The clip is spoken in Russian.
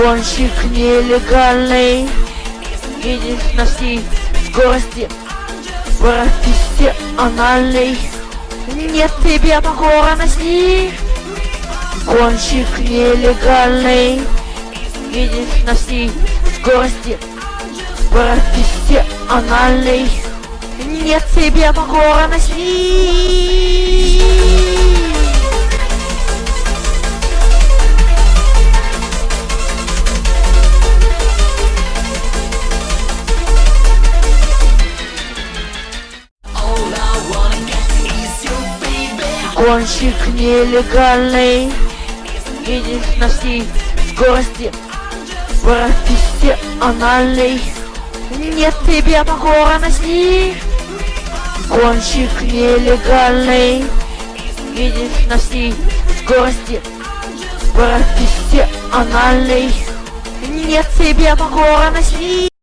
Гонщик нелегальный, едешь на всей скорости, профессиональный, нет тебе покорности. Гонщик нелегальный, едешь на всей скорости, профессиональный, нет тебе покорности. Гонщик нелегальный, едешь на всей скорости, профессиональный, нет тебе покорности. Гонщик нелегальный, едешь на всей скорости, профессиональный, нет тебе покорности.